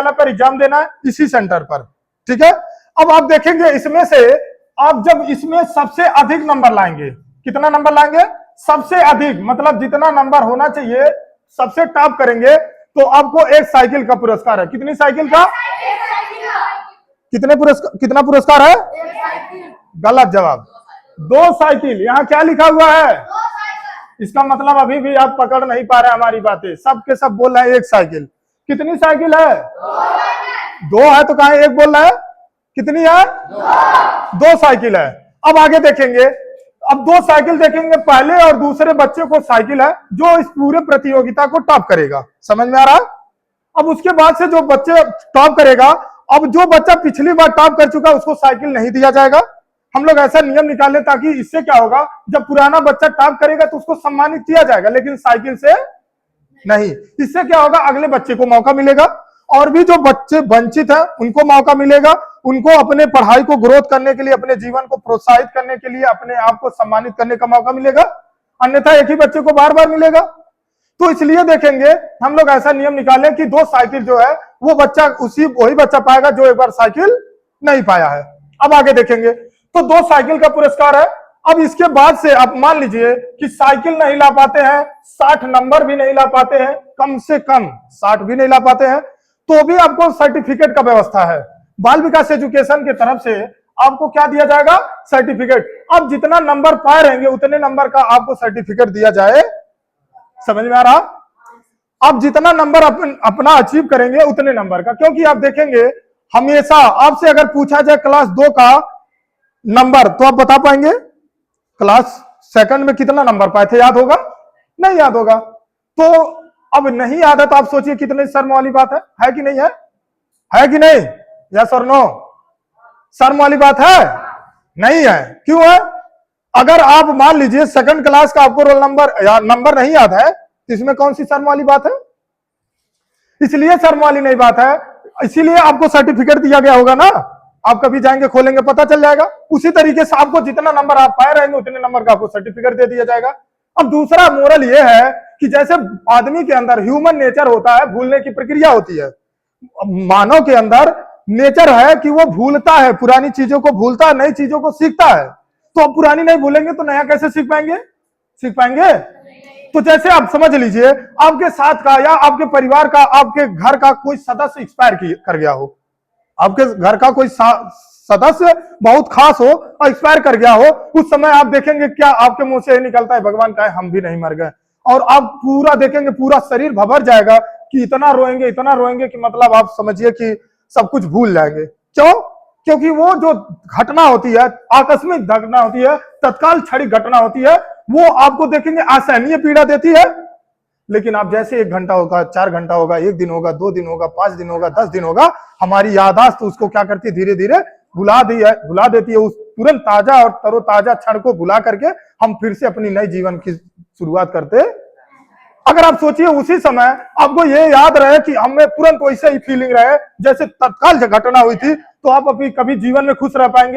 पर एग्जाम देना है इसी सेंटर पर, ठीक है। अब आप देखेंगे इसमें से आप जब इसमें सबसे अधिक नंबर लाएंगे, कितना नंबर लाएंगे, सबसे अधिक, मतलब जितना नंबर होना चाहिए सबसे टॉप करेंगे, तो आपको एक साइकिल का पुरस्कार है। कितनी साइकिल का, कितना पुरस्कार है, गलत जवाब, 2 साइकिल। यहाँ क्या लिखा हुआ है, इसका मतलब अभी भी आप पकड़ नहीं पा रहे हमारी बातें, सब के सब बोल रहे हैं 1 साइकिल। कितनी साइकिल है, 2 है, तो कहां 1 बोल रहा है, कितनी है, 2 साइकिल है। अब आगे देखेंगे, अब 2 साइकिल देखेंगे, पहले और दूसरे बच्चे को साइकिल है जो इस पूरे प्रतियोगिता को टॉप करेगा, समझ में आ रहा। अब उसके बाद से जो बच्चे टॉप करेगा, अब जो बच्चा पिछली बार टॉप कर चुका उसको साइकिल नहीं दिया जाएगा। हम लोग ऐसा नियम निकालें ताकि इससे क्या होगा, जब पुराना बच्चा टॉप करेगा तो उसको सम्मानित किया जाएगा, लेकिन साइकिल से नहीं। इससे क्या होगा, अगले बच्चे को मौका मिलेगा, और भी जो बच्चे वंचित हैं उनको मौका मिलेगा, उनको अपने पढ़ाई को ग्रोथ करने के लिए, अपने जीवन को प्रोत्साहित करने के लिए, अपने आप को सम्मानित करने का मौका मिलेगा। अन्यथा एक ही बच्चे को बार बार मिलेगा। तो इसलिए देखेंगे हम लोग ऐसा नियम निकालें कि 2 साइकिल जो है वो बच्चा वही बच्चा पाएगा जो एक बार साइकिल नहीं पाया है। अब आगे देखेंगे, तो 2 साइकिल का पुरस्कार है। अब इसके बाद से आप मान लीजिए कि साइकिल नहीं ला पाते हैं, 60 नंबर भी नहीं ला पाते हैं, कम से कम 60 भी नहीं ला पाते हैं, तो भी आपको सर्टिफिकेट का व्यवस्था है। बाल विकास एजुकेशन की तरफ से आपको क्या दिया जाएगा, सर्टिफिकेट। अब जितना नंबर पाए रहेंगे उतने नंबर का आपको सर्टिफिकेट दिया जाए, समझ में आ रहा। आप जितना नंबर अपना अचीव करेंगे उतने नंबर का, क्योंकि आप देखेंगे हमेशा आपसे अगर पूछा जाए क्लास 2 का नंबर, तो आप बता पाएंगे क्लास 2 में कितना नंबर पाए थे, याद होगा, नहीं याद होगा। तो अब नहीं याद है तो आप सोचिए कितने शर्म वाली बात है कि नहीं है कि नहीं, यस और नो, शर्म वाली बात है, नहीं है। क्यों है, अगर आप मान लीजिए 2nd क्लास का आपको रोल नंबर या नंबर नहीं याद है, तो इसमें कौन सी शर्म वाली बात है, इसलिए शर्म वाली नहीं बात है, इसीलिए आपको सर्टिफिकेट दिया गया होगा ना। आप कभी जाएंगे खोलेंगे पता चल जाएगा। उसी तरीके से आपको जितना नंबर आप पाए रहेंगे उतने नंबर का आपको सर्टिफिकेट दे दिया जाएगा। अब दूसरा मोरल यह है कि जैसे आदमी के अंदर ह्यूमन नेचर होता है, भूलने की प्रक्रिया होती है, मानव के अंदर नेचर है कि वो भूलता है, पुरानी चीजों को भूलता है, नई चीजों को सीखता है। तो अब पुरानी नहीं भूलेंगे तो नया कैसे सीख पाएंगे। तो जैसे आप समझ लीजिए आपके साथ का या आपके परिवार का, आपके घर का कोई सदस्य एक्सपायर कर गया हो, आपके घर का कोई सदस्य बहुत खास हो और एक्सपायर कर गया हो, उस समय आप देखेंगे क्या आपके मुंह से निकलता है, भगवान का हम भी नहीं मर गए। और आप पूरा देखेंगे पूरा शरीर भभर जाएगा कि इतना रोएंगे कि मतलब आप समझिए कि सब कुछ भूल जाएंगे। क्यों, क्योंकि वो जो घटना होती है, आकस्मिक घटना होती है, तत्काल क्षणिक घटना होती है, वो आपको देखेंगे असहनीय पीड़ा देती है। लेकिन आप जैसे 1 घंटा होगा, 4 घंटा होगा, 1 दिन होगा, 2 दिन होगा, 5 दिन होगा, 10 दिन होगा, हमारी याददाश्त उसको क्या करती है, धीरे धीरे भुला देती है। उस तुरंत ताजा और तरोताजा क्षण को भुला करके हम फिर से अपनी नई जीवन की शुरुआत करते। अगर आप सोचिए उसी समय आपको ये याद रहे कि हमें तुरंत वैसे ही फीलिंग रहे जैसे तत्काल घटना हुई थी, तो आप अभी कभी जीवन में खुश रह पाएंगे।